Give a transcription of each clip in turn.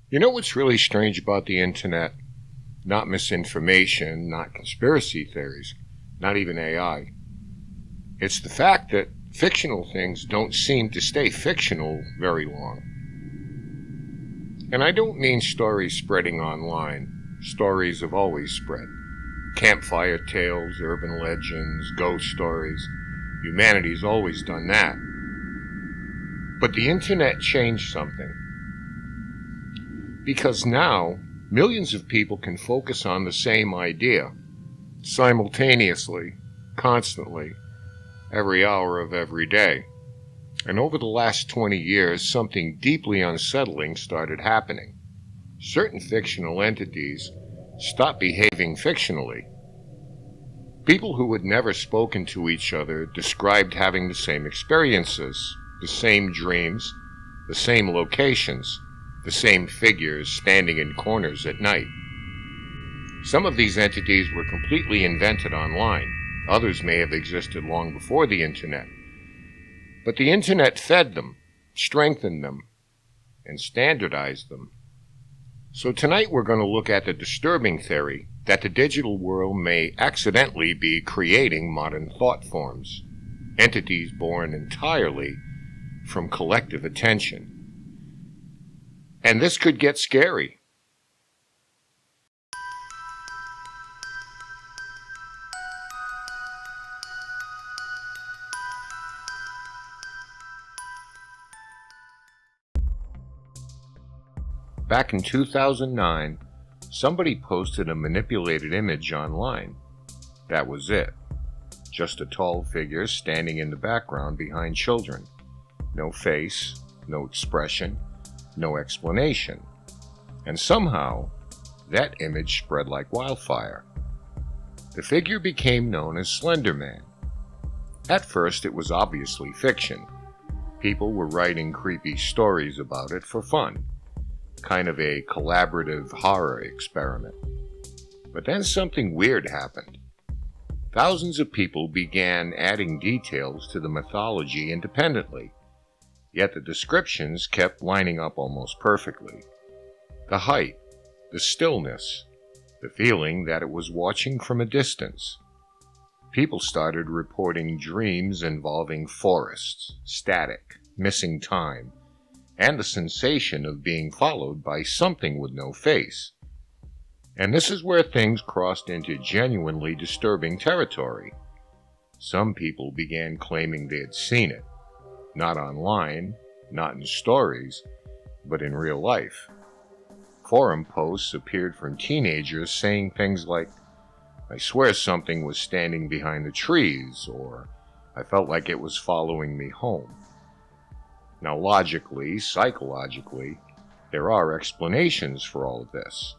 You know what's really strange about the internet? Not misinformation, not conspiracy theories, not even AI. It's the fact that fictional things don't seem to stay fictional very long. And I don't mean stories spreading online. Stories have always spread. Campfire tales, urban legends, ghost stories. Humanity's always done that. But the internet changed something. Because now, millions of people can focus on the same idea, simultaneously, constantly, every hour of every day. And over the last 20 years, something deeply unsettling started happening. Certain fictional entities stopped behaving fictionally. People who had never spoken to each other described having the same experiences, the same dreams, the same locations, the same figures standing in corners at night. Some of these entities were completely invented online. Others may have existed long before the internet. But the internet fed them, strengthened them, and standardized them. So tonight we're going to look at the disturbing theory that the digital world may accidentally be creating modern thought forms, entities born entirely from collective attention. And this could get scary. Back in 2009, somebody posted a manipulated image online. That was it. Just a tall figure standing in the background behind children. No face, no expression, no explanation. And somehow, that image spread like wildfire. The figure became known as Slenderman. At first, it was obviously fiction. People were writing creepy stories about it for fun. Kind of a collaborative horror experiment. But then something weird happened. Thousands of people began adding details to the mythology independently, yet the descriptions kept lining up almost perfectly. The height, the stillness, the feeling that it was watching from a distance. People started reporting dreams involving forests, static, missing time, and the sensation of being followed by something with no face. And this is where things crossed into genuinely disturbing territory. Some people began claiming they had seen it, not online, not in stories, but in real life. Forum posts appeared from teenagers saying things like, "I swear something was standing behind the trees," or "I felt like it was following me home." Now logically, psychologically, there are explanations for all of this.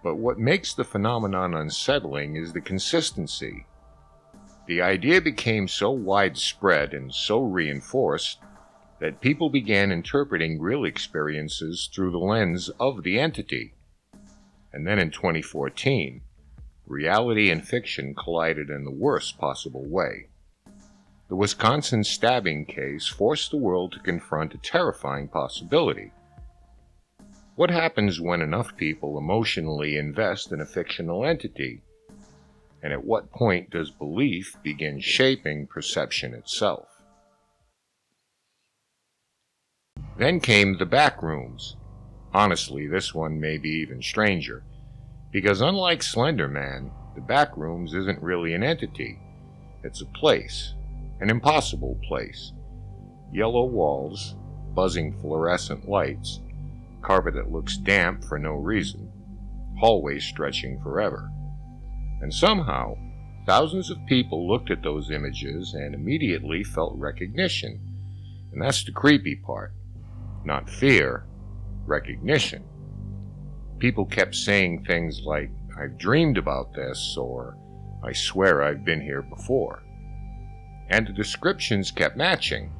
But what makes the phenomenon unsettling is the consistency. The idea became so widespread and so reinforced that people began interpreting real experiences through the lens of the entity. And then in 2014, reality and fiction collided in the worst possible way. The Wisconsin stabbing case forced the world to confront a terrifying possibility. What happens when enough people emotionally invest in a fictional entity? And at what point does belief begin shaping perception itself? Then came the Backrooms. Honestly, this one may be even stranger, because unlike Slenderman, the Backrooms isn't really an entity. It's a place. An impossible place. Yellow walls, buzzing fluorescent lights, carpet that looks damp for no reason, hallways stretching forever. And somehow, thousands of people looked at those images and immediately felt recognition. And that's the creepy part. Not fear, recognition. People kept saying things like, "I've dreamed about this," or "I swear I've been here before." And the descriptions kept matching.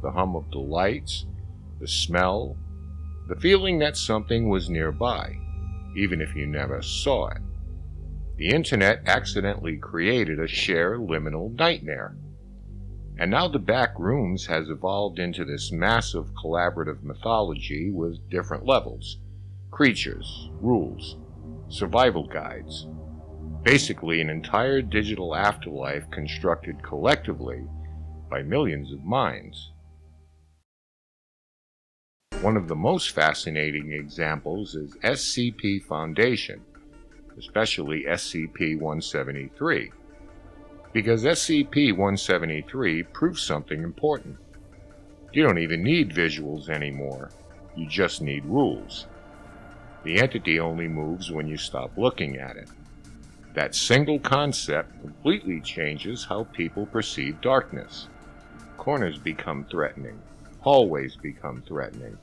The hum of the lights, the smell, the feeling that something was nearby, even if you never saw it. The internet accidentally created a shared liminal nightmare. And now the Backrooms has evolved into this massive collaborative mythology with different levels. creatures, rules, survival guides. Basically, an entire digital afterlife constructed collectively by millions of minds. One of the most fascinating examples is SCP Foundation, especially SCP-173, because SCP-173 proves something important. You don't even need visuals anymore, you just need rules. The entity only moves when you stop looking at it. That single concept completely changes how people perceive darkness. Corners become threatening, hallways become threatening,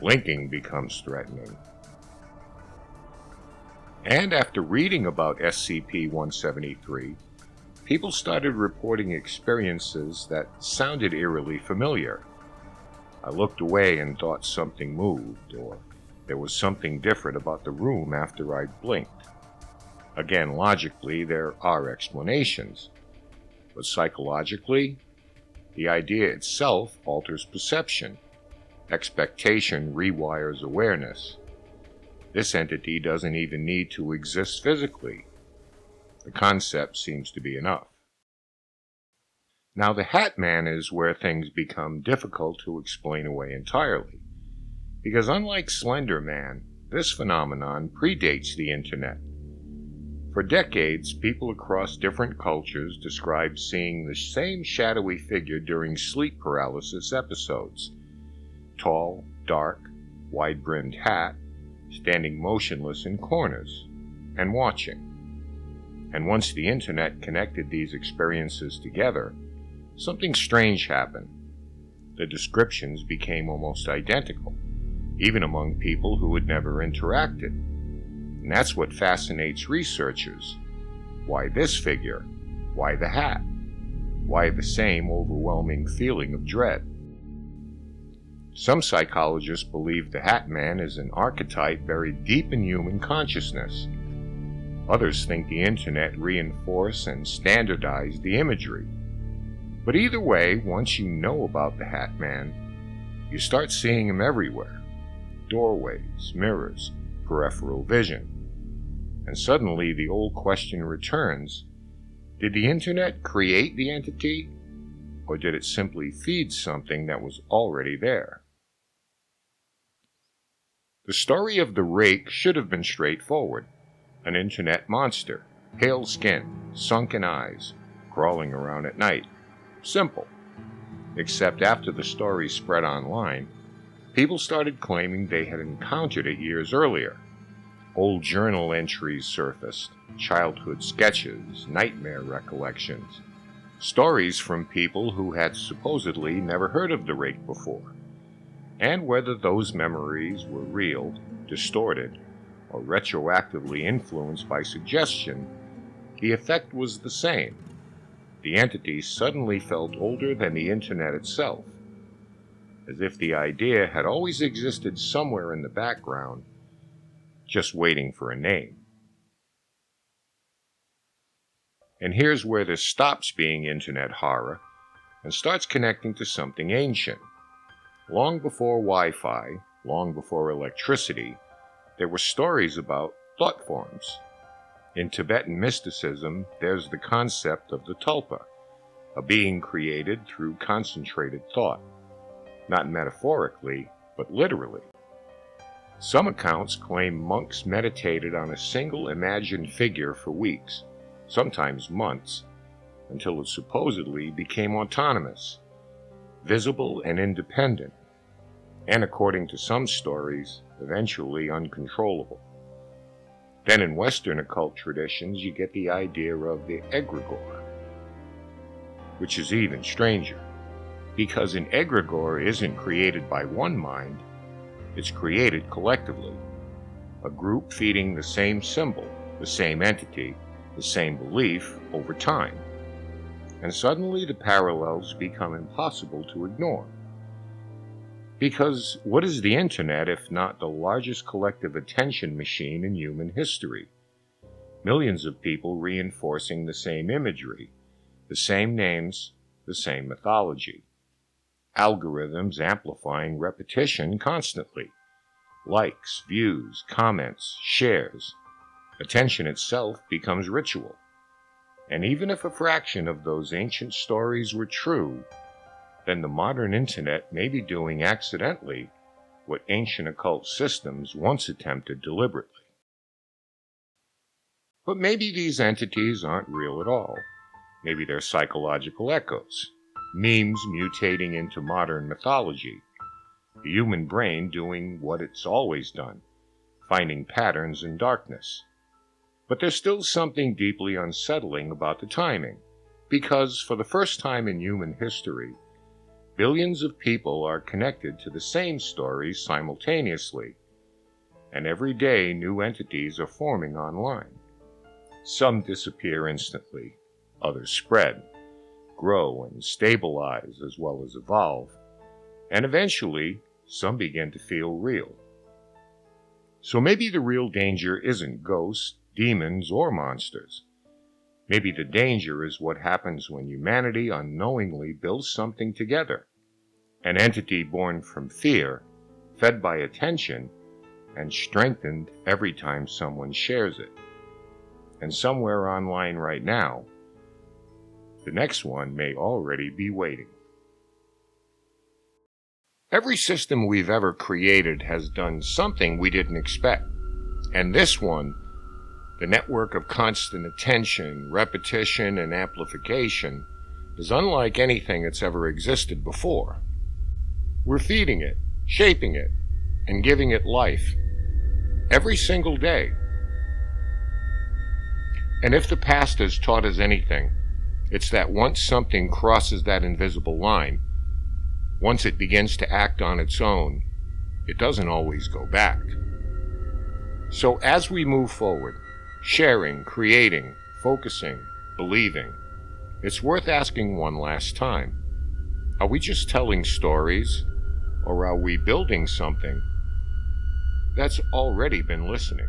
blinking becomes threatening. And after reading about SCP-173, people started reporting experiences that sounded eerily familiar. I looked away and thought something moved, or there was something different about the room after I'd blinked. Again, logically, there are explanations, but psychologically, the idea itself alters perception. Expectation rewires awareness. This entity doesn't even need to exist physically. The concept seems to be enough. Now, the hatman is where things become difficult to explain away entirely, because unlike Slenderman, this phenomenon predates the internet. For decades, people across different cultures described seeing the same shadowy figure during sleep paralysis episodes. Tall, dark, wide-brimmed hat, standing motionless in corners, and watching. And once the internet connected these experiences together, something strange happened. The descriptions became almost identical, even among people who had never interacted. And that's what fascinates researchers. Why this figure? Why the hat? Why the same overwhelming feeling of dread? Some psychologists believe the hatman is an archetype buried deep in human consciousness. Others think the internet reinforced and standardized the imagery. But either way, once you know about the hatman, you start seeing him everywhere. Doorways, mirrors, peripheral vision. And suddenly the old question returns, did the internet create the entity, or did it simply feed something that was already there? The story of the rake should have been straightforward. An internet monster, pale skin, sunken eyes, crawling around at night. Simple. Except after the story spread online, people started claiming they had encountered it years earlier. Old journal entries surfaced, childhood sketches, nightmare recollections, stories from people who had supposedly never heard of the rake before. And whether those memories were real, distorted, or retroactively influenced by suggestion, the effect was the same. The entity suddenly felt older than the internet itself, as if the idea had always existed somewhere in the background, just waiting for a name. And here's where this stops being internet horror and starts connecting to something ancient. Long before Wi-Fi, long before electricity, there were stories about thought forms. In Tibetan mysticism, there's the concept of the tulpa, a being created through concentrated thought. Not metaphorically, but literally. Some accounts claim monks meditated on a single imagined figure for weeks, sometimes months, until it supposedly became autonomous, visible and independent, and according to some stories, eventually uncontrollable. Then in Western occult traditions, you get the idea of the egregore, which is even stranger, because an egregore isn't created by one mind, it's created collectively. A group feeding the same symbol, the same entity, the same belief over time. And suddenly the parallels become impossible to ignore. Because what is the internet if not the largest collective attention machine in human history? Millions of people reinforcing the same imagery, the same names, the same mythology. Algorithms amplifying repetition constantly. Likes, views, comments, shares. Attention itself becomes ritual. And even if a fraction of those ancient stories were true, then the modern internet may be doing accidentally what ancient occult systems once attempted deliberately. But maybe these entities aren't real at all. Maybe they're psychological echoes, memes mutating into modern mythology, the human brain doing what it's always done, finding patterns in darkness. But there's still something deeply unsettling about the timing, because for the first time in human history, billions of people are connected to the same stories simultaneously, and every day new entities are forming online. Some disappear instantly, others spread, grow, and stabilize as well as evolve, and eventually some begin to feel real. So maybe the real danger isn't ghosts, demons, or monsters. Maybe the danger is what happens when humanity unknowingly builds something together. An entity born from fear, fed by attention, and strengthened every time someone shares it. And somewhere online right now, the next one may already be waiting. Every system we've ever created has done something we didn't expect. And this one, the network of constant attention, repetition, and amplification, is unlike anything that's ever existed before. We're feeding it, shaping it, and giving it life every single day. And if the past has taught us anything, it's that once something crosses that invisible line, once it begins to act on its own, it doesn't always go back. So as we move forward, sharing, creating, focusing, believing, it's worth asking one last time, are we just telling stories, or are we building something that's already been listening?